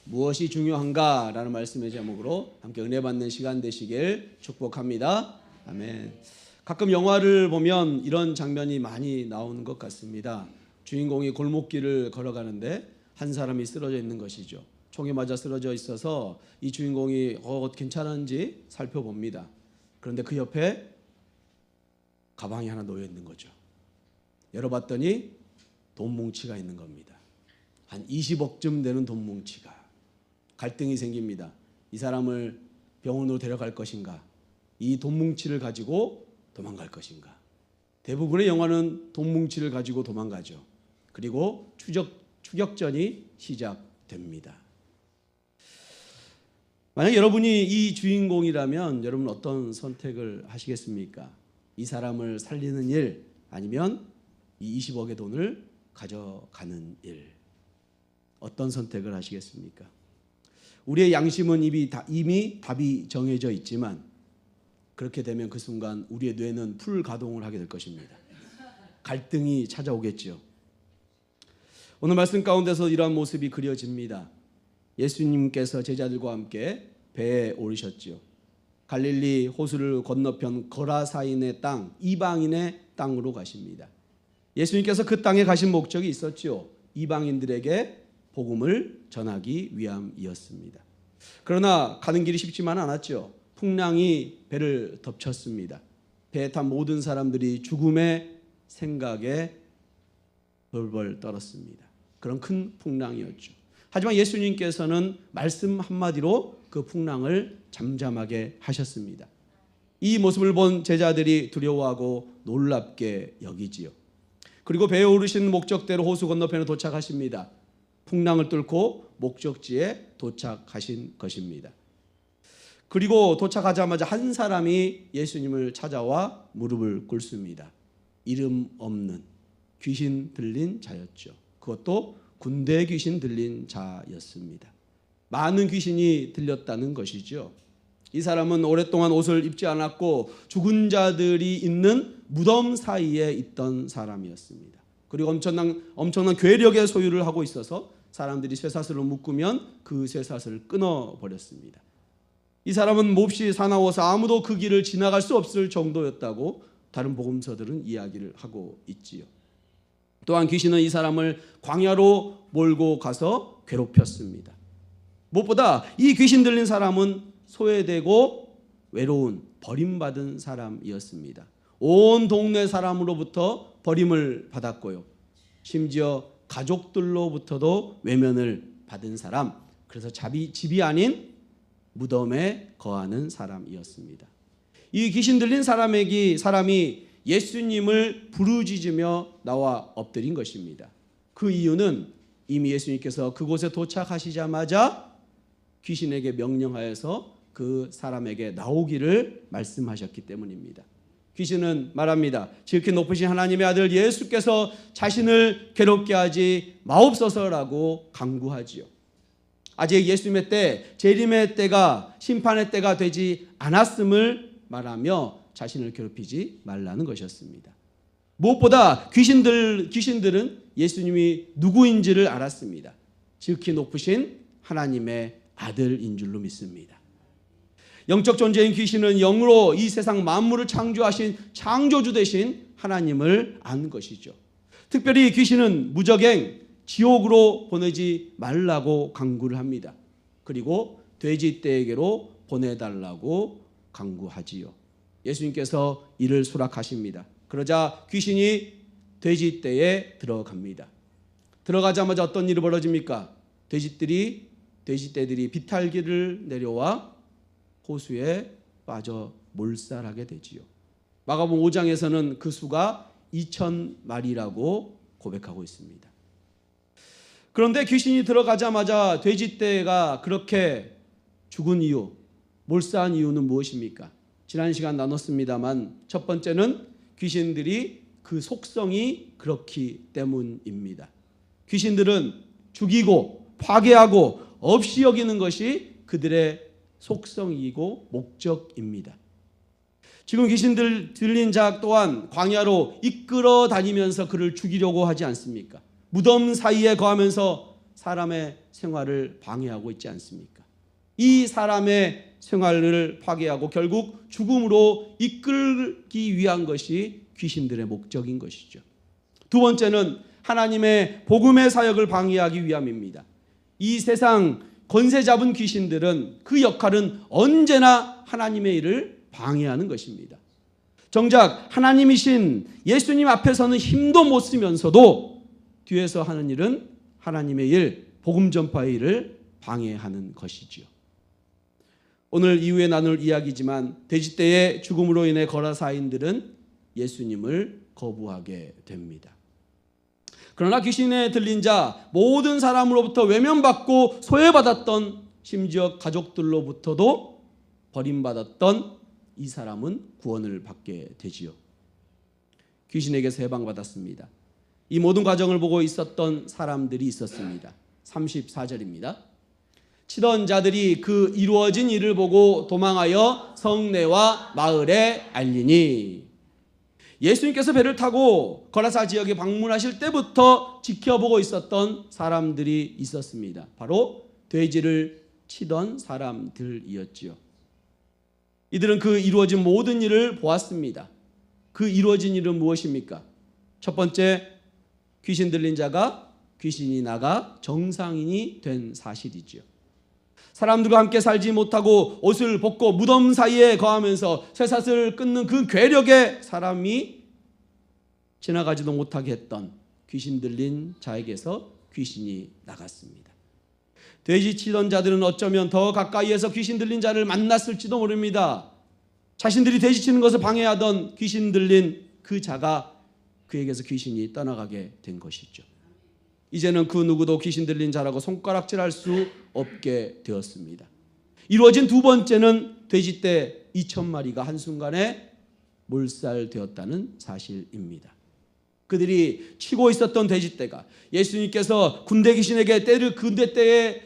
무엇이 중요한가? 라는 말씀의 제목으로 함께 은혜 받는 시간 되시길 축복합니다. 아멘. 가끔 영화를 보면 이런 장면이 많이 나오는 것 같습니다. 주인공이 골목길을 걸어가는데 한 사람이 쓰러져 있는 것이죠. 총에 맞아 쓰러져 있어서 이 주인공이 괜찮은지 살펴봅니다. 그런데 그 옆에 가방이 하나 놓여 있는 거죠. 열어봤더니 돈 뭉치가 있는 겁니다. 한 20억쯤 되는 돈 뭉치가. 갈등이 생깁니다. 이 사람을 병원으로 데려갈 것인가? 이 돈 뭉치를 가지고 도망갈 것인가? 대부분의 영화는 돈 뭉치를 가지고 도망가죠. 그리고 추격전이 시작됩니다. 만약 여러분이 이 주인공이라면 여러분 어떤 선택을 하시겠습니까? 이 사람을 살리는 일, 아니면 이 20억의 돈을 가져가는 일. 어떤 선택을 하시겠습니까? 우리의 양심은 이미 답이 정해져 있지만 그렇게 되면 그 순간 우리의 뇌는 풀 가동을 하게 될 것입니다. 갈등이 찾아오겠죠. 오늘 말씀 가운데서 이러한 모습이 그려집니다. 예수님께서 제자들과 함께 배에 오르셨죠. 갈릴리 호수를 건너편 거라사인의 땅, 이방인의 땅으로 가십니다. 예수님께서 그 땅에 가신 목적이 있었죠. 이방인들에게 복음을 전하기 위함이었습니다. 그러나 가는 길이 쉽지만 않았죠. 풍랑이 배를 덮쳤습니다. 배에 탄 모든 사람들이 죽음의 생각에 벌벌 떨었습니다. 그런 큰 풍랑이었죠. 하지만 예수님께서는 말씀 한마디로 그 풍랑을 잠잠하게 하셨습니다. 이 모습을 본 제자들이 두려워하고 놀랍게 여기지요. 그리고 배에 오르신 목적대로 호수 건너편에 도착하십니다. 풍랑을 뚫고 목적지에 도착하신 것입니다. 그리고 도착하자마자 한 사람이 예수님을 찾아와 무릎을 꿇습니다. 이름 없는 귀신 들린 자였죠. 그것도 군대 귀신 들린 자였습니다. 많은 귀신이 들렸다는 것이죠. 이 사람은 오랫동안 옷을 입지 않았고 죽은 자들이 있는 무덤 사이에 있던 사람이었습니다. 그리고 엄청난 괴력의 소유를 하고 있어서 사람들이 쇠사슬로 묶으면 그 쇠사슬을 끊어버렸습니다. 이 사람은 몹시 사나워서 아무도 그 길을 지나갈 수 없을 정도였다고 다른 복음서들은 이야기를 하고 있지요. 또한 귀신은 이 사람을 광야로 몰고 가서 괴롭혔습니다. 무엇보다 이 귀신 들린 사람은 소외되고 외로운 버림받은 사람이었습니다. 온 동네 사람으로부터 버림을 받았고요. 심지어 가족들로부터도 외면을 받은 사람, 그래서 집이 아닌 무덤에 거하는 사람이었습니다. 이 귀신 들린 사람이 예수님을 부르짖으며 나와 엎드린 것입니다. 그 이유는 이미 예수님께서 그곳에 도착하시자마자 귀신에게 명령하여서 그 사람에게 나오기를 말씀하셨기 때문입니다. 귀신은 말합니다. 지극히 높으신 하나님의 아들 예수께서 자신을 괴롭게 하지 마옵소서라고 간구하지요. 아직 예수님의 때, 재림의 때가, 심판의 때가 되지 않았음을 말하며 자신을 괴롭히지 말라는 것이었습니다. 무엇보다 귀신들은 예수님이 누구인지를 알았습니다. 지극히 높으신 하나님의 아들인 줄로 믿습니다. 영적 존재인 귀신은 영으로 이 세상 만물을 창조하신 창조주 되신 하나님을 아는 것이죠. 특별히 귀신은 무적행, 지옥으로 보내지 말라고 간구를 합니다. 그리고 돼지떼에게로 보내달라고 간구하지요. 예수님께서 이를 수락하십니다. 그러자 귀신이 돼지떼에 들어갑니다. 들어가자마자 어떤 일이 벌어집니까? 돼지떼들이 비탈기를 내려와 호수에 빠져 몰살하게 되지요. 마가복음 5장에서는 그 수가 2,000마리라고 고백하고 있습니다. 그런데 귀신이 들어가자마자 돼지떼가 그렇게 죽은 이유, 몰살한 이유는 무엇입니까? 지난 시간 나눴습니다만 첫 번째는 귀신들이 그 속성이 그렇기 때문입니다. 귀신들은 죽이고 파괴하고 없이 여기는 것이 그들의 속성이고 목적입니다. 지금 귀신들 들린 자 또한 광야로 이끌어 다니면서 그를 죽이려고 하지 않습니까? 무덤 사이에 거하면서 사람의 생활을 방해하고 있지 않습니까? 이 사람의 생활을 파괴하고 결국 죽음으로 이끌기 위한 것이 귀신들의 목적인 것이죠. 두 번째는 하나님의 복음의 사역을 방해하기 위함입니다. 이 세상 권세 잡은 귀신들은 그 역할은 언제나 하나님의 일을 방해하는 것입니다. 정작 하나님이신 예수님 앞에서는 힘도 못 쓰면서도 뒤에서 하는 일은 하나님의 일, 복음 전파의 일을 방해하는 것이지요. 오늘 이후에 나눌 이야기지만 돼지떼의 죽음으로 인해 거라사인들은 예수님을 거부하게 됩니다. 그러나 귀신에 들린 자 모든 사람으로부터 외면받고 소외받았던 심지어 가족들로부터도 버림받았던 이 사람은 구원을 받게 되지요. 귀신에게서 해방받았습니다. 이 모든 과정을 보고 있었던 사람들이 있었습니다. 34절입니다. 치던 자들이 그 이루어진 일을 보고 도망하여 성내와 마을에 알리니, 예수님께서 배를 타고 거라사 지역에 방문하실 때부터 지켜보고 있었던 사람들이 있었습니다. 바로 돼지를 치던 사람들이었지요. 이들은 그 이루어진 모든 일을 보았습니다. 그 이루어진 일은 무엇입니까? 첫 번째, 귀신 들린 자가 귀신이 나가 정상인이 된 사실이지요. 사람들과 함께 살지 못하고 옷을 벗고 무덤 사이에 거하면서 쇠사슬을 끊는 그 괴력에 사람이 지나가지도 못하게 했던 귀신 들린 자에게서 귀신이 나갔습니다. 돼지 치던 자들은 어쩌면 더 가까이에서 귀신 들린 자를 만났을지도 모릅니다. 자신들이 돼지 치는 것을 방해하던 귀신 들린 그 자가 그에게서 귀신이 떠나가게 된 것이죠. 이제는 그 누구도 귀신 들린 자라고 손가락질할 수 없게 되었습니다. 이루어진 두 번째는 돼지떼 2,000마리가 한순간에 몰살되었다는 사실입니다. 그들이 치고 있었던 돼지떼가 예수님께서 군대 귀신에게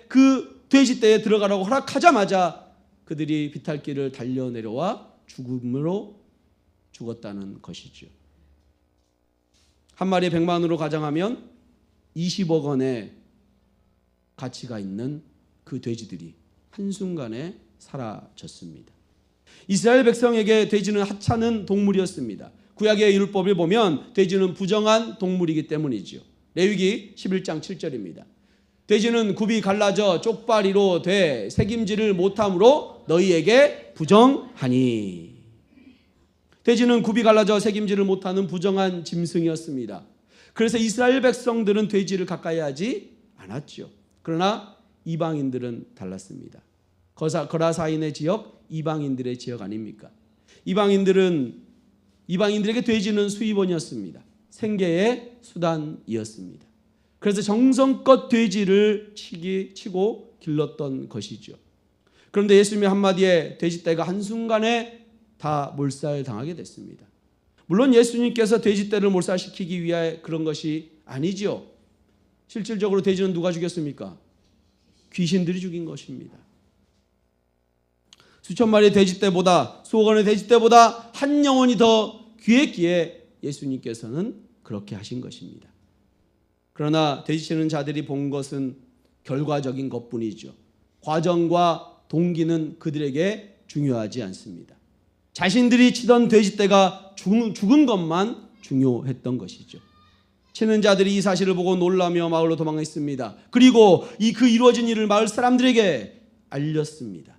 그 돼지떼에 들어가라고 허락하자마자 그들이 비탈길을 달려내려와 죽음으로 죽었다는 것이죠. 한 마리에 100만원으로 가정하면 20억 원의 가치가 있는 그 돼지들이 한순간에 사라졌습니다. 이스라엘 백성에게 돼지는 하찮은 동물이었습니다. 구약의 율법을 보면 돼지는 부정한 동물이기 때문이죠. 레위기 11장 7절입니다. 돼지는 굽이 갈라져 쪽발이로 돼 새김질을 못함으로 너희에게 부정하니. 돼지는 굽이 갈라져 새김질을 못하는 부정한 짐승이었습니다. 그래서 이스라엘 백성들은 돼지를 가까이 하지 않았죠. 그러나 이방인들은 달랐습니다. 거라사인의 지역, 이방인들의 지역 아닙니까? 이방인들에게 돼지는 수입원이었습니다. 생계의 수단이었습니다. 그래서 정성껏 돼지를 치고 길렀던 것이죠. 그런데 예수님의 한마디에 돼지떼가 한순간에 다 몰살당하게 됐습니다. 물론 예수님께서 돼지떼를 몰살시키기 위해 그런 것이 아니죠. 실질적으로 돼지는 누가 죽였습니까? 귀신들이 죽인 것입니다. 수천 마리의 돼지떼보다, 수억 원의 돼지떼보다 한 영혼이 더 귀했기에 예수님께서는 그렇게 하신 것입니다. 그러나 돼지치는 자들이 본 것은 결과적인 것뿐이죠. 과정과 동기는 그들에게 중요하지 않습니다. 자신들이 치던 돼지떼가 죽은 것만 중요했던 것이죠. 치는 자들이 이 사실을 보고 놀라며 마을로 도망했습니다. 그리고 그 이루어진 일을 마을 사람들에게 알렸습니다.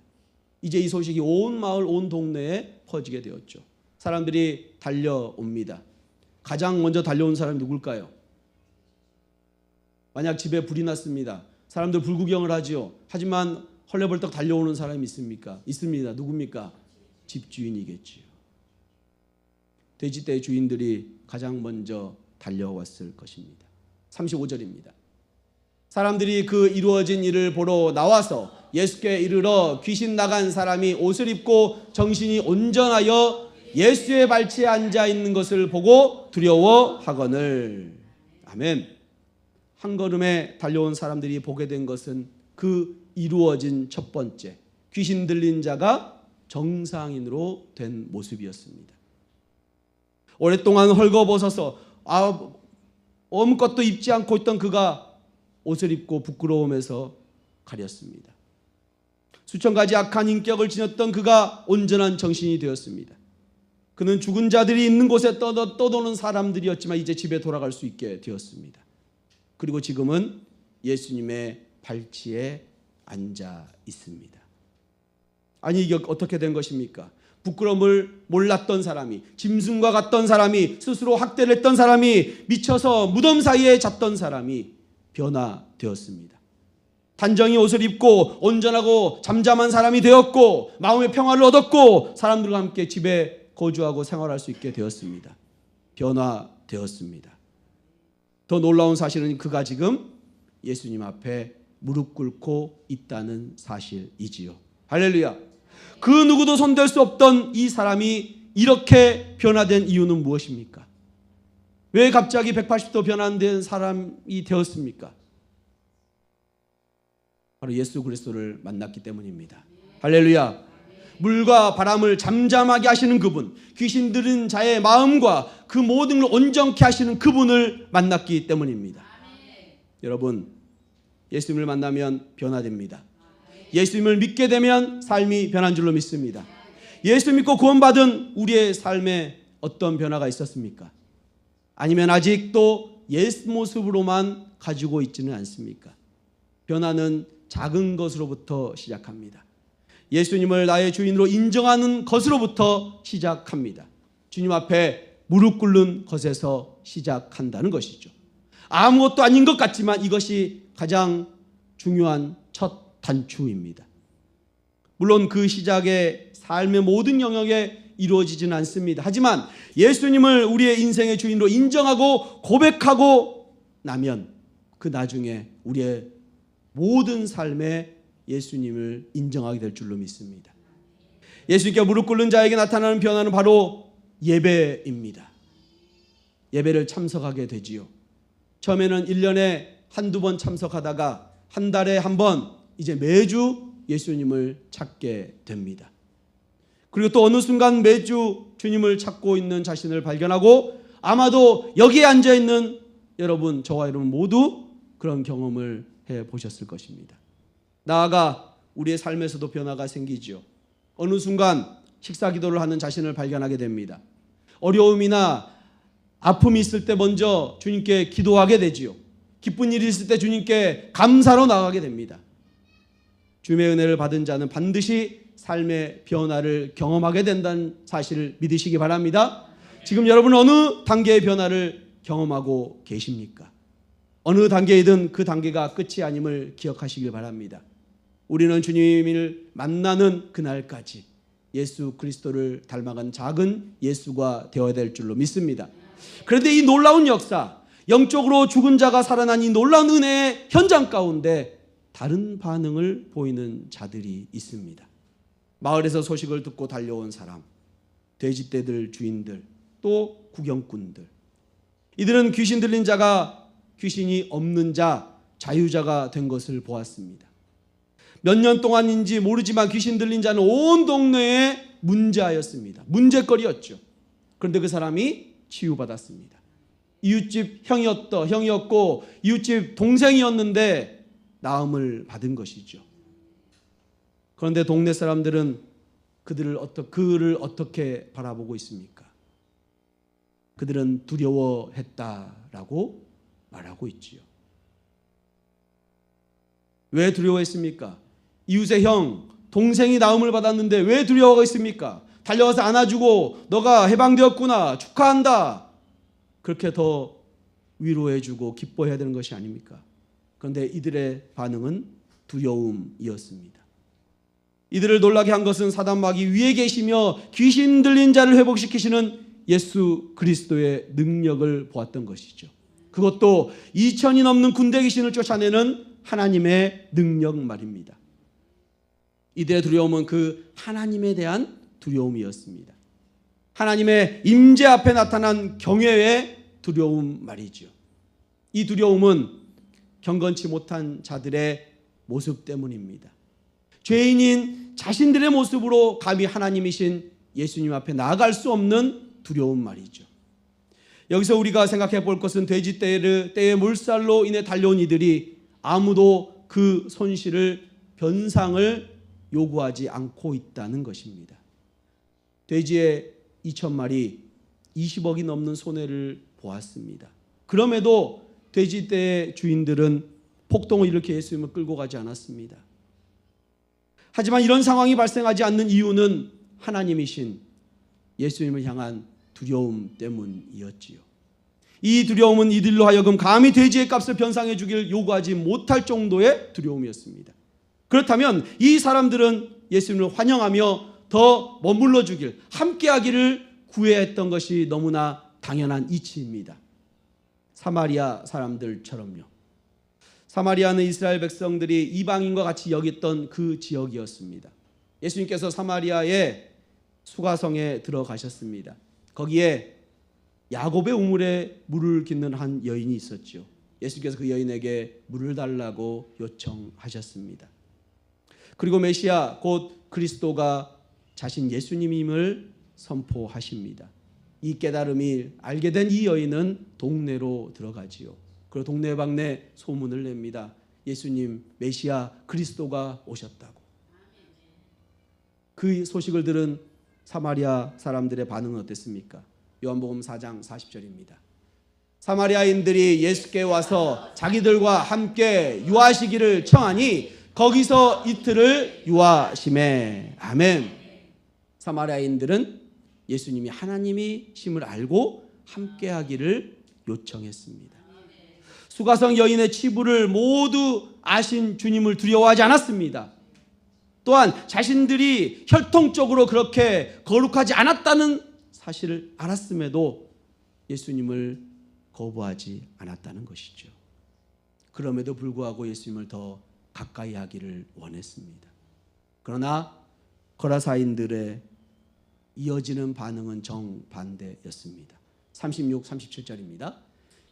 이제 이 소식이 온 마을, 온 동네에 퍼지게 되었죠. 사람들이 달려옵니다. 가장 먼저 달려온 사람이 누굴까요? 만약 집에 불이 났습니다. 사람들 불구경을 하지요. 하지만 헐레벌떡 달려오는 사람이 있습니까? 있습니다. 누굽니까? 집주인이겠지요. 돼지떼의 주인들이 가장 먼저 달려왔을 것입니다. 35절입니다. 사람들이 그 이루어진 일을 보러 나와서 예수께 이르러 귀신 나간 사람이 옷을 입고 정신이 온전하여 예수의 발치에 앉아 있는 것을 보고 두려워하거늘. 아멘. 한 걸음에 달려온 사람들이 보게 된 것은 그 이루어진 첫 번째, 귀신 들린 자가 정상인으로 된 모습이었습니다. 오랫동안 헐거벗어서 아무것도 입지 않고 있던 그가 옷을 입고 부끄러움에서 가렸습니다. 수천 가지 악한 인격을 지녔던 그가 온전한 정신이 되었습니다. 그는 죽은 자들이 있는 곳에 떠도는 사람들이었지만 이제 집에 돌아갈 수 있게 되었습니다. 그리고 지금은 예수님의 발치에 앉아 있습니다. 아니, 이게 어떻게 된 것입니까? 부끄러움을 몰랐던 사람이, 짐승과 같던 사람이, 스스로 학대를 했던 사람이, 미쳐서 무덤 사이에 잤던 사람이 변화되었습니다. 단정히 옷을 입고 온전하고 잠잠한 사람이 되었고, 마음의 평화를 얻었고, 사람들과 함께 집에 거주하고 생활할 수 있게 되었습니다. 변화되었습니다. 더 놀라운 사실은 그가 지금 예수님 앞에 무릎 꿇고 있다는 사실이지요. 할렐루야. 그 누구도 손댈 수 없던 이 사람이 이렇게 변화된 이유는 무엇입니까? 왜 갑자기 180도 변화된 사람이 되었습니까? 바로 예수 그리스도를 만났기 때문입니다. 할렐루야. 물과 바람을 잠잠하게 하시는 그분, 귀신 들은 자의 마음과 그 모든 걸 온전케 하시는 그분을 만났기 때문입니다. 여러분, 예수님을 만나면 변화됩니다. 예수님을 믿게 되면 삶이 변한 줄로 믿습니다. 예수 믿고 구원받은 우리의 삶에 어떤 변화가 있었습니까? 아니면 아직도 옛 모습으로만 가지고 있지는 않습니까? 변화는 작은 것으로부터 시작합니다. 예수님을 나의 주인으로 인정하는 것으로부터 시작합니다. 주님 앞에 무릎 꿇는 것에서 시작한다는 것이죠. 아무것도 아닌 것 같지만 이것이 가장 중요한 첫 단추입니다. 물론 그 시작의 삶의 모든 영역에 이루어지지는 않습니다. 하지만 예수님을 우리의 인생의 주인으로 인정하고 고백하고 나면 그 나중에 우리의 모든 삶에 예수님을 인정하게 될 줄로 믿습니다. 예수님께 무릎 꿇는 자에게 나타나는 변화는 바로 예배입니다. 예배를 참석하게 되지요. 처음에는 1년에 한두 번 참석하다가 한 달에 한 번, 이제 매주 예수님을 찾게 됩니다. 그리고 또 어느 순간 매주 주님을 찾고 있는 자신을 발견하고, 아마도 여기에 앉아있는 여러분, 저와 여러분 모두 그런 경험을 해보셨을 것입니다. 나아가 우리의 삶에서도 변화가 생기죠. 어느 순간 식사 기도를 하는 자신을 발견하게 됩니다. 어려움이나 아픔이 있을 때 먼저 주님께 기도하게 되지요. 기쁜 일이 있을 때 주님께 감사로 나가게 됩니다. 주님의 은혜를 받은 자는 반드시 삶의 변화를 경험하게 된다는 사실을 믿으시기 바랍니다. 지금 여러분은 어느 단계의 변화를 경험하고 계십니까? 어느 단계이든 그 단계가 끝이 아님을 기억하시길 바랍니다. 우리는 주님을 만나는 그날까지 예수 그리스도를 닮아간 작은 예수가 되어야 될 줄로 믿습니다. 그런데 이 놀라운 역사, 영적으로 죽은 자가 살아난 이 놀라운 은혜의 현장 가운데 다른 반응을 보이는 자들이 있습니다. 마을에서 소식을 듣고 달려온 사람, 돼지떼들 주인들, 또 구경꾼들. 이들은 귀신 들린 자가 귀신이 없는 자, 자유자가 된 것을 보았습니다. 몇 년 동안인지 모르지만 귀신 들린 자는 온 동네에 문제하였습니다. 문제거리였죠. 그런데 그 사람이 치유받았습니다. 이웃집 형이었고 이웃집 동생이었는데 나음을 받은 것이죠. 그런데 동네 사람들은 그를 어떻게 바라보고 있습니까? 그들은 두려워했다라고 말하고 있지요. 왜 두려워했습니까? 이웃의 형, 동생이 나음을 받았는데 왜 두려워하겠습니까? 달려가서 안아주고 너가 해방되었구나, 축하한다, 그렇게 더 위로해주고 기뻐해야 되는 것이 아닙니까? 그런데 이들의 반응은 두려움이었습니다. 이들을 놀라게 한 것은 사단 마귀 위에 계시며 귀신 들린 자를 회복시키시는 예수 그리스도의 능력을 보았던 것이죠. 그것도 2000이 넘는 군대 귀신을 쫓아내는 하나님의 능력 말입니다. 이들의 두려움은 그 하나님에 대한 두려움이었습니다. 하나님의 임재 앞에 나타난 경외의 두려움 말이죠. 이 두려움은 경건치 못한 자들의 모습 때문입니다. 죄인인 자신들의 모습으로 감히 하나님이신 예수님 앞에 나아갈 수 없는 두려움 말이죠. 여기서 우리가 생각해 볼 것은 돼지떼의 물살로 인해 달려온 이들이 아무도 그 손실을 변상을 요구하지 않고 있다는 것입니다. 돼지의 2,000마리 20억이 넘는 손해를 보았습니다. 그럼에도 돼지떼의 주인들은 폭동을 일으켜 예수님을 끌고 가지 않았습니다. 하지만 이런 상황이 발생하지 않는 이유는 하나님이신 예수님을 향한 두려움 때문이었지요. 이 두려움은 이들로 하여금 감히 돼지의 값을 변상해 주길 요구하지 못할 정도의 두려움이었습니다. 그렇다면 이 사람들은 예수님을 환영하며 더 머물러 주길, 함께하기를 구애했던 것이 너무나 당연한 이치입니다. 사마리아 사람들처럼요. 사마리아는 이스라엘 백성들이 이방인과 같이 여겼던 그 지역이었습니다. 예수님께서 사마리아의 수가성에 들어가셨습니다. 거기에 야곱의 우물에 물을 깃는 한 여인이 있었죠. 예수님께서 그 여인에게 물을 달라고 요청하셨습니다. 그리고 메시아 곧 그리스도가 자신 예수님임을 선포하십니다. 이 깨달음이 알게 된 이 여인은 동네로 들어가지요. 그리고 동네방네 소문을 냅니다. 예수님 메시아 그리스도가 오셨다고. 그 소식을 들은 사마리아 사람들의 반응은 어땠습니까? 요한복음 4장 40절입니다. 사마리아인들이 예수께 와서 자기들과 함께 유하시기를 청하니 거기서 이틀을 유하시매. 아멘. 사마리아인들은 예수님이 하나님이심을 알고 함께하기를 요청했습니다. 수가성 여인의 치부를 모두 아신 주님을 두려워하지 않았습니다. 또한 자신들이 혈통적으로 그렇게 거룩하지 않았다는 사실을 알았음에도 예수님을 거부하지 않았다는 것이죠. 그럼에도 불구하고 예수님을 더 가까이 하기를 원했습니다. 그러나 거라사인들의 이어지는 반응은 정반대였습니다. 36, 37절입니다.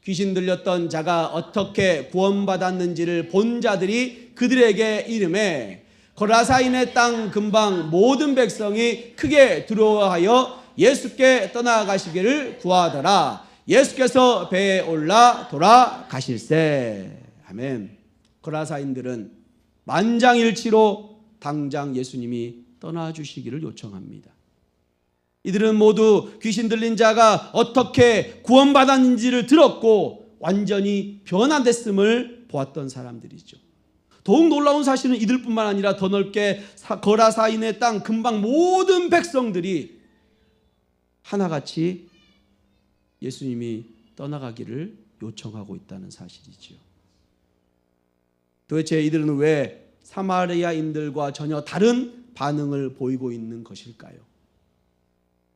귀신 들렸던 자가 어떻게 구원받았는지를 본 자들이 그들에게 이르매 거라사인의 땅 근방 모든 백성이 크게 두려워하여 예수께 떠나가시기를 구하더라. 예수께서 배에 올라 돌아가실세. 아멘. 거라사인들은 만장일치로 당장 예수님이 떠나주시기를 요청합니다. 이들은 모두 귀신 들린 자가 어떻게 구원받았는지를 들었고 완전히 변화됐음을 보았던 사람들이죠. 더욱 놀라운 사실은 이들뿐만 아니라 더 넓게 거라사인의 땅 근방 모든 백성들이 하나같이 예수님이 떠나가기를 요청하고 있다는 사실이죠. 도대체 이들은 왜 사마리아인들과 전혀 다른 반응을 보이고 있는 것일까요?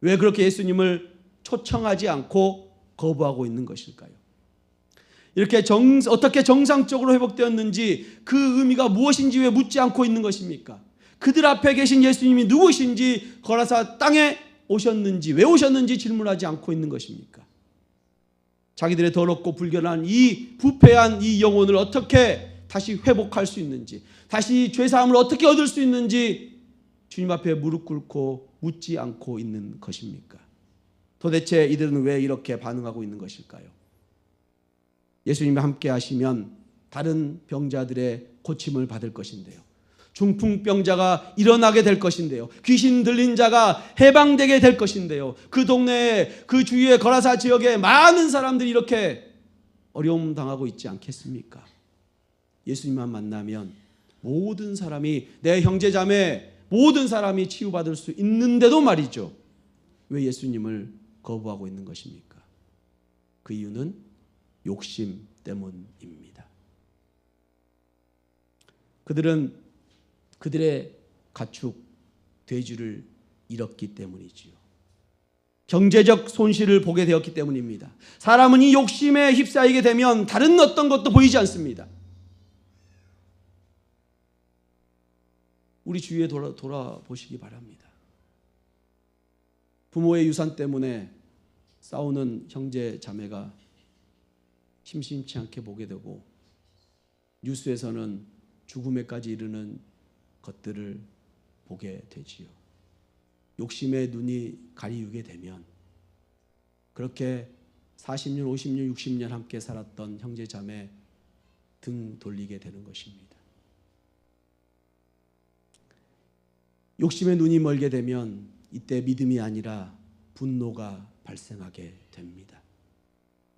왜 그렇게 예수님을 초청하지 않고 거부하고 있는 것일까요? 이렇게 어떻게 정상적으로 회복되었는지 그 의미가 무엇인지 왜 묻지 않고 있는 것입니까? 그들 앞에 계신 예수님이 누구신지, 거라사 땅에 오셨는지, 왜 오셨는지 질문하지 않고 있는 것입니까? 자기들의 더럽고 불결한 이 부패한 이 영혼을 어떻게 다시 회복할 수 있는지, 다시 죄사함을 어떻게 얻을 수 있는지 주님 앞에 무릎 꿇고 묻지 않고 있는 것입니까? 도대체 이들은 왜 이렇게 반응하고 있는 것일까요? 예수님이 함께 하시면 다른 병자들의 고침을 받을 것인데요. 중풍병자가 일어나게 될 것인데요. 귀신 들린 자가 해방되게 될 것인데요. 그 동네에, 그 주위의 거라사 지역에 많은 사람들이 이렇게 어려움 당하고 있지 않겠습니까? 예수님만 만나면 모든 사람이, 내 형제 자매 모든 사람이 치유받을 수 있는데도 말이죠. 왜 예수님을 거부하고 있는 것입니까? 그 이유는 욕심 때문입니다. 그들은 그들의 가축 돼지를 잃었기 때문이지요. 경제적 손실을 보게 되었기 때문입니다. 사람은 이 욕심에 휩싸이게 되면 다른 어떤 것도 보이지 않습니다. 우리 주위에 돌아보시기 바랍니다. 부모의 유산 때문에 싸우는 형제 자매가 심심치 않게 보게 되고, 뉴스에서는 죽음에까지 이르는 것들을 보게 되지요. 욕심에 눈이 가리우게 되면 그렇게 40년, 50년, 60년 함께 살았던 형제 자매들의 등 돌리게 되는 것입니다. 욕심에 눈이 멀게 되면 이때 믿음이 아니라 분노가 발생하게 됩니다.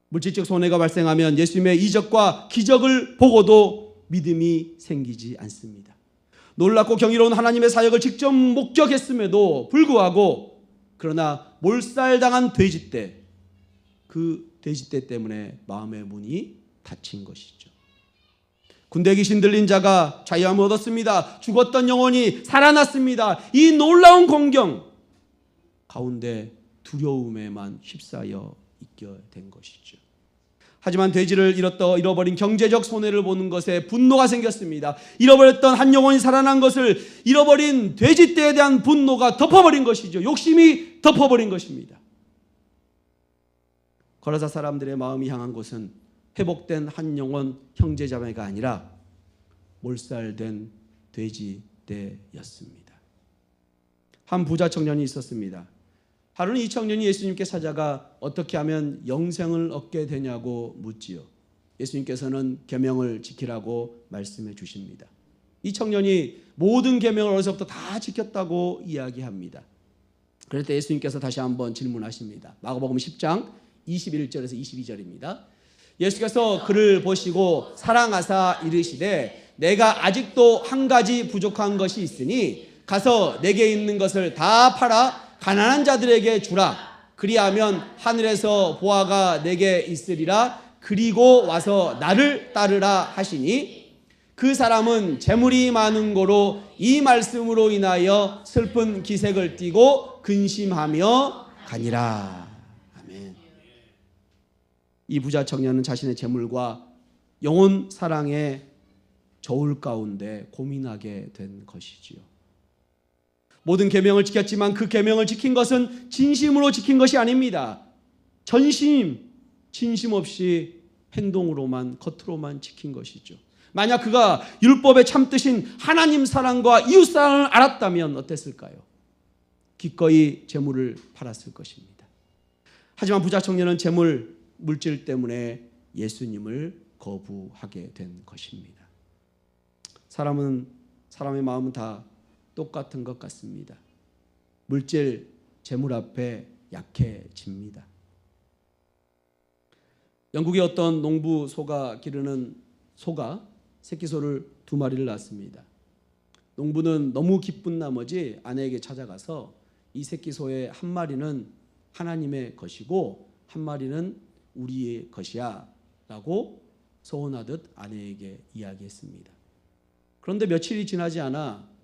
물질적 손해가 발생하면 예수님의 이적과 기적을 보고도 믿음이 생기지 않습니다. 놀랍고 경이로운 하나님의 사역을 직접 목격했음에도 불구하고 그러나 몰살당한 돼지떼, 그 돼지떼 때문에 마음의 문이 닫힌 것이죠. 군대 귀신 들린 자가 자유함을 얻었습니다. 죽었던 영혼이 살아났습니다. 이 놀라운 광경 가운데 두려움에만 휩싸여 있게 된 것이죠. 하지만 돼지를 잃어버린 경제적 손해를 보는 것에 분노가 생겼습니다. 잃어버렸던 한 영혼이 살아난 것을 잃어버린 돼지떼에 대한 분노가 덮어버린 것이죠. 욕심이 덮어버린 것입니다. 거라사 사람들의 마음이 향한 곳은 회복된 한 영혼 형제자매가 아니라 몰살된 돼지떼였습니다. 한 부자 청년이 있었습니다. 하루는 이 청년이 예수님께 찾아가 어떻게 하면 영생을 얻게 되냐고 묻지요. 예수님께서는 계명을 지키라고 말씀해 주십니다. 이 청년이 모든 계명을 어려서부터 다 지켰다고 이야기합니다. 그럴 때 예수님께서 다시 한번 질문하십니다. 마가복음 10장 21절에서 22절입니다. 예수께서 그를 보시고 사랑하사 이르시되 내가 아직도 한 가지 부족한 것이 있으니 가서 내게 있는 것을 다 팔아 가난한 자들에게 주라. 그리하면 하늘에서 보화가 내게 있으리라. 그리고 와서 나를 따르라 하시니 그 사람은 재물이 많은 고로 이 말씀으로 인하여 슬픈 기색을 띠고 근심하며 가니라. 아멘. 이 부자 청년은 자신의 재물과 영혼 사랑의 저울 가운데 고민하게 된 것이지요. 모든 계명을 지켰지만 그 계명을 지킨 것은 진심으로 지킨 것이 아닙니다. 진심 없이 행동으로만, 겉으로만 지킨 것이죠. 만약 그가 율법의 참뜻인 하나님 사랑과 이웃 사랑을 알았다면 어땠을까요? 기꺼이 재물을 팔았을 것입니다. 하지만 부자 청년은 재물, 물질 때문에 예수님을 거부하게 된 것입니다. 사람의 마음은 다 똑같은 것 같습니다. 물질, 재물 앞에 약해집니다. 영국의 어떤 농부 소가 기르는 소가 새끼소를 2마리를 낳습니다. 농부는 너무 기쁜 나머지 아내에게 찾아가서 이 새끼소의 한 마리는 하나님의 것이고 한 마리는 우리의 것이야 라고 서운하듯 아내에게 이야기했습니다. 그런데 며칠이 지나지 않아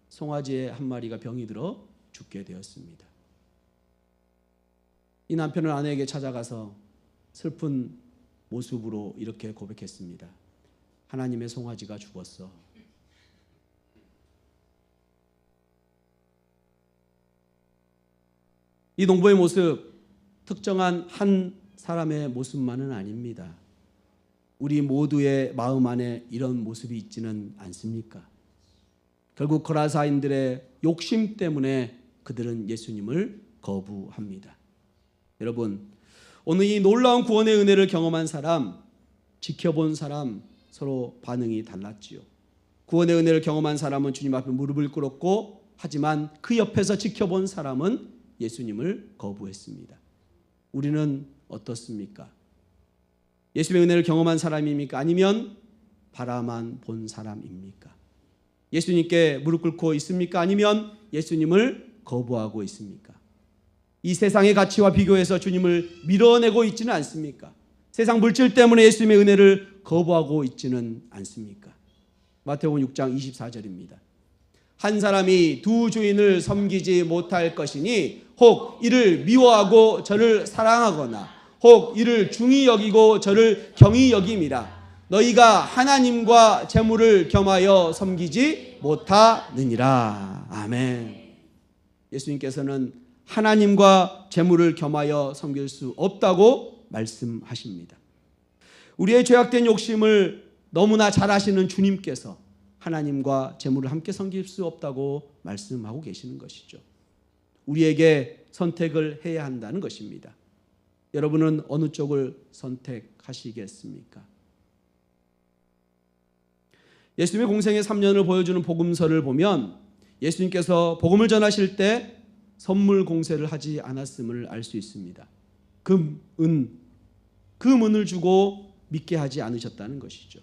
송아지의 한 마리가 병이 들어 죽게 되었습니다. 이 남편은 아내에게 찾아가서 슬픈 모습으로 이렇게 고백했습니다. 하나님의 송아지가 죽었어. 이 농부의 모습, 특정한 한 사람의 모습만은 아닙니다. 우리 모두의 마음 안에 이런 모습이 있지는 않습니까? 결국 거라사인들의 욕심 때문에 그들은 예수님을 거부합니다. 여러분, 오늘 이 놀라운 구원의 은혜를 경험한 사람, 지켜본 사람 서로 반응이 달랐지요. 구원의 은혜를 경험한 사람은 주님 앞에 무릎을 꿇었고 하지만 그 옆에서 지켜본 사람은 예수님을 거부했습니다. 우리는 어떻습니까? 예수님의 은혜를 경험한 사람입니까? 아니면 바라만 본 사람입니까? 예수님께 무릎 꿇고 있습니까? 아니면 예수님을 거부하고 있습니까? 이 세상의 가치와 비교해서 주님을 밀어내고 있지는 않습니까? 세상 물질 때문에 예수님의 은혜를 거부하고 있지는 않습니까? 마태복음 6장 24절입니다. 한 사람이 두 주인을 섬기지 못할 것이니 혹 이를 미워하고 저를 사랑하거나 혹 이를 중히 여기고 저를 경히 여김이라. 너희가 하나님과 재물을 겸하여 섬기지 못하느니라. 아멘. 예수님께서는 하나님과 재물을 겸하여 섬길 수 없다고 말씀하십니다. 우리의 죄악된 욕심을 너무나 잘 아시는 주님께서 하나님과 재물을 함께 섬길 수 없다고 말씀하고 계시는 것이죠. 우리에게 선택을 해야 한다는 것입니다. 여러분은 어느 쪽을 선택하시겠습니까? 예수님의 공생의 3년을 보여주는 복음서를 보면 예수님께서 복음을 전하실 때 선물 공세를 하지 않았음을 알 수 있습니다. 금, 은, 그 은을 주고 믿게 하지 않으셨다는 것이죠.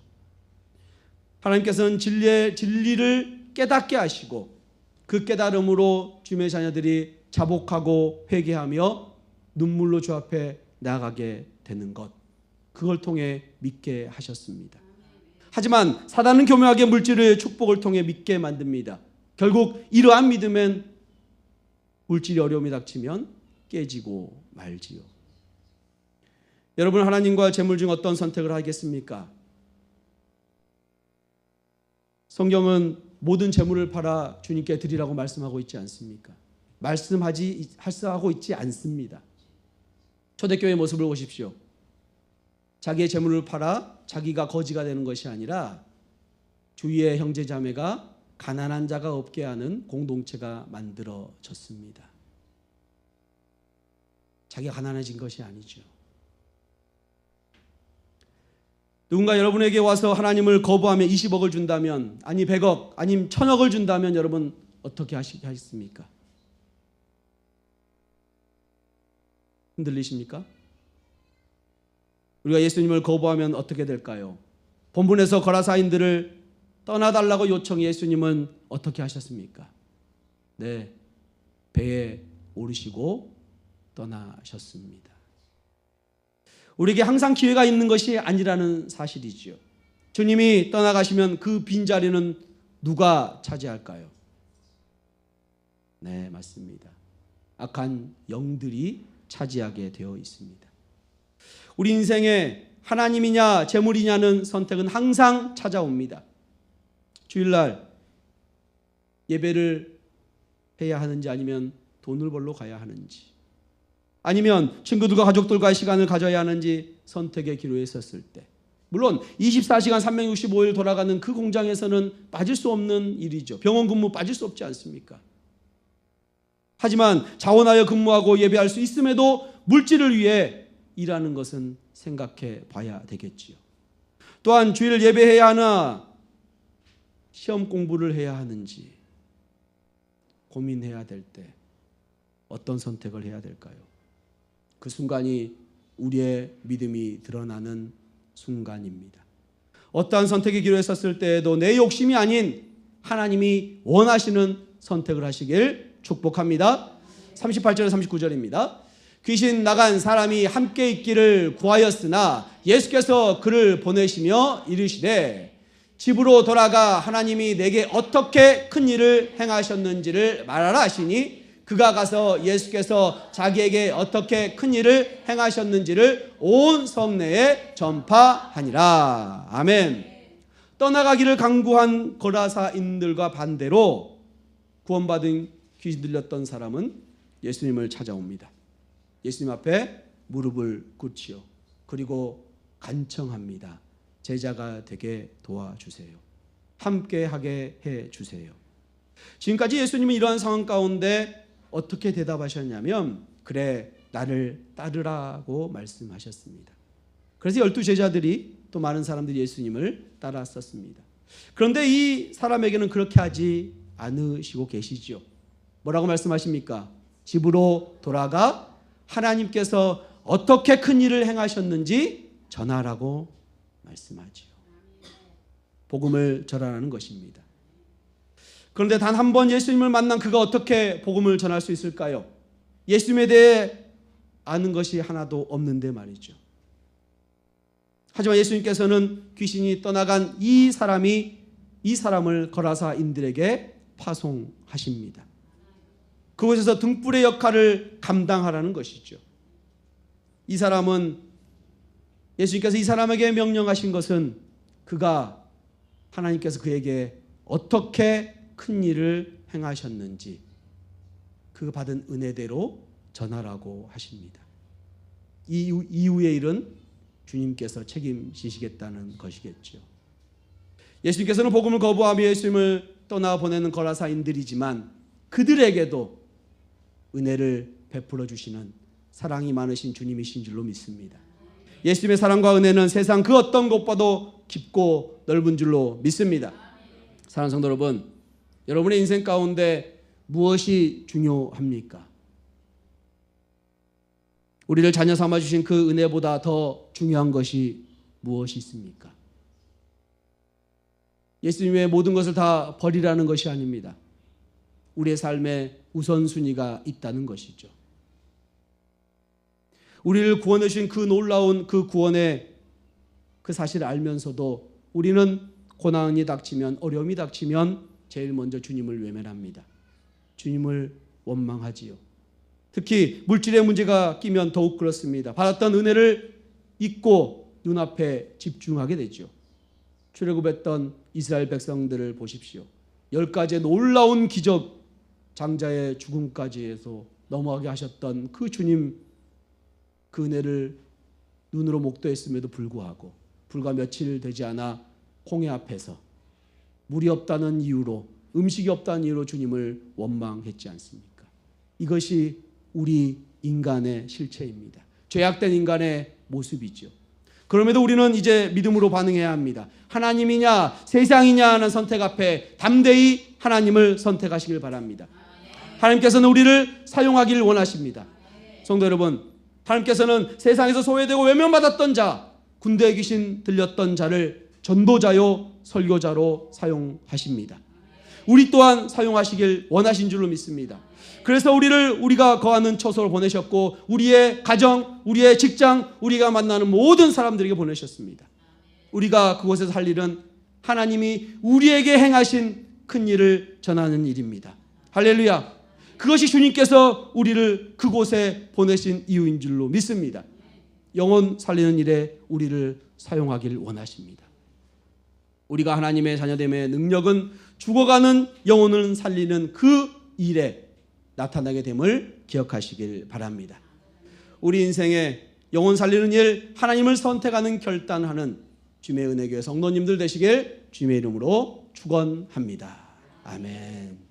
하나님께서는 진리를 깨닫게 하시고 그 깨달음으로 주님의 자녀들이 자복하고 회개하며 눈물로 주 앞에 나아가게 되는 것, 그걸 통해 믿게 하셨습니다. 하지만 사단은 교묘하게 물질의 축복을 통해 믿게 만듭니다. 결국 이러한 믿음엔 물질이 어려움이 닥치면 깨지고 말지요. 여러분, 하나님과 재물 중 어떤 선택을 하겠습니까? 성경은 모든 재물을 팔아 주님께 드리라고 말씀하고 있지 않습니까? 말씀하고 있지 않습니다. 초대교회의 모습을 보십시오. 자기의 재물을 팔아 자기가 거지가 되는 것이 아니라 주위의 형제 자매가 가난한 자가 없게 하는 공동체가 만들어졌습니다. 자기가 가난해진 것이 아니죠. 누군가 여러분에게 와서 하나님을 거부하며 20억을 준다면, 아니 100억, 아니면 1000억을 준다면 여러분 어떻게 하시겠습니까? 흔들리십니까? 우리가 예수님을 거부하면 어떻게 될까요? 본문에서 거라사인들을 떠나달라고 요청 예수님은 어떻게 하셨습니까? 네, 배에 오르시고 떠나셨습니다. 우리에게 항상 기회가 있는 것이 아니라는 사실이지요. 주님이 떠나가시면 그 빈자리는 누가 차지할까요? 네, 맞습니다. 악한 영들이 차지하게 되어 있습니다. 우리 인생에 하나님이냐 재물이냐는 선택은 항상 찾아옵니다. 주일날 예배를 해야 하는지 아니면 돈을 벌러 가야 하는지, 아니면 친구들과 가족들과의 시간을 가져야 하는지 선택의 기로에 섰을 때, 물론 24시간 365일 돌아가는 그 공장에서는 빠질 수 없는 일이죠. 병원 근무 빠질 수 없지 않습니까? 하지만 자원하여 근무하고 예배할 수 있음에도 물질을 위해 일하는 것은 생각해 봐야 되겠지요. 또한 주일 예배해야 하나 시험 공부를 해야 하는지 고민해야 될 때 어떤 선택을 해야 될까요? 그 순간이 우리의 믿음이 드러나는 순간입니다. 어떠한 선택의 기로에 섰을 때에도 내 욕심이 아닌 하나님이 원하시는 선택을 하시길 축복합니다. 38절 39절입니다. 귀신 나간 사람이 함께 있기를 구하였으나 예수께서 그를 보내시며 이르시되 집으로 돌아가 하나님이 내게 어떻게 큰 일을 행하셨는지를 말하라 하시니 그가 가서 예수께서 자기에게 어떻게 큰 일을 행하셨는지를 온 성내에 전파하니라. 아멘. 떠나가기를 강구한 거라사인들과 반대로 구원받은 귀신 들렸던 사람은 예수님을 찾아옵니다. 예수님 앞에 무릎을 꿇지요. 그리고 간청합니다. 제자가 되게 도와주세요. 함께하게 해주세요. 지금까지 예수님은 이러한 상황 가운데 어떻게 대답하셨냐면, 그래 나를 따르라고 말씀하셨습니다. 그래서 12 제자들이, 또 많은 사람들이 예수님을 따랐었습니다. 그런데 이 사람에게는 그렇게 하지 않으시고 계시죠. 뭐라고 말씀하십니까? 집으로 돌아가 하나님께서 어떻게 큰 일을 행하셨는지 전하라고 말씀하지요. 복음을 전하라는 것입니다. 그런데 단 한 번 예수님을 만난 그가 어떻게 복음을 전할 수 있을까요? 예수님에 대해 아는 것이 하나도 없는데 말이죠. 하지만 예수님께서는 귀신이 떠나간 이 사람을 거라사인들에게 파송하십니다. 그곳에서 등불의 역할을 감당하라는 것이죠. 이 사람은, 예수님께서 이 사람에게 명령하신 것은 그가, 하나님께서 그에게 어떻게 큰 일을 행하셨는지 그 받은 은혜대로 전하라고 하십니다. 이 이후의 일은 주님께서 책임지시겠다는 것이겠죠. 예수님께서는 복음을 거부하며 예수님을 떠나보내는 거라사인들이지만 그들에게도 은혜를 베풀어 주시는 사랑이 많으신 주님이신 줄로 믿습니다. 예수님의 사랑과 은혜는 세상 그 어떤 것보다도 깊고 넓은 줄로 믿습니다. 사랑하는 성도 여러분, 여러분의 인생 가운데 무엇이 중요합니까? 우리를 자녀 삼아주신 그 은혜보다 더 중요한 것이 무엇이 있습니까? 예수님의 모든 것을 다 버리라는 것이 아닙니다. 우리의 삶에 우선순위가 있다는 것이죠. 우리를 구원해 주신 그 놀라운 그 구원의 그 사실을 알면서도 우리는 고난이 닥치면, 어려움이 닥치면 제일 먼저 주님을 외면합니다. 주님을 원망하지요. 특히 물질의 문제가 끼면 더욱 그렇습니다. 받았던 은혜를 잊고 눈앞에 집중하게 되죠. 출애굽했던 이스라엘 백성들을 보십시오. 10가지의 놀라운 기적, 장자의 죽음까지 해서 넘어가게 하셨던 그 주님, 그 은혜를 눈으로 목도했음에도 불구하고 불과 며칠 되지 않아 홍해 앞에서 물이 없다는 이유로, 음식이 없다는 이유로 주님을 원망했지 않습니까? 이것이 우리 인간의 실체입니다. 죄악된 인간의 모습이죠. 그럼에도 우리는 이제 믿음으로 반응해야 합니다. 하나님이냐 세상이냐 하는 선택 앞에 담대히 하나님을 선택하시길 바랍니다. 하나님께서는 우리를 사용하기를 원하십니다. 성도 여러분, 하나님께서는 세상에서 소외되고 외면받았던 자, 군대에 귀신 들렸던 자를 전도자요 설교자로 사용하십니다. 우리 또한 사용하시길 원하신 줄로 믿습니다. 그래서 우리가 거하는 처소로 보내셨고, 우리의 가정, 우리의 직장, 우리가 만나는 모든 사람들에게 보내셨습니다. 우리가 그곳에서 할 일은 하나님이 우리에게 행하신 큰 일을 전하는 일입니다. 할렐루야. 그것이 주님께서 우리를 그곳에 보내신 이유인 줄로 믿습니다. 영혼 살리는 일에 우리를 사용하길 원하십니다. 우리가 하나님의 자녀됨의 능력은 죽어가는 영혼을 살리는 그 일에 나타나게 됨을 기억하시길 바랍니다. 우리 인생에 영혼 살리는 일, 하나님을 선택하는 결단하는 주님의 은혜교회 성도님들 되시길 주님의 이름으로 축원합니다. 아멘.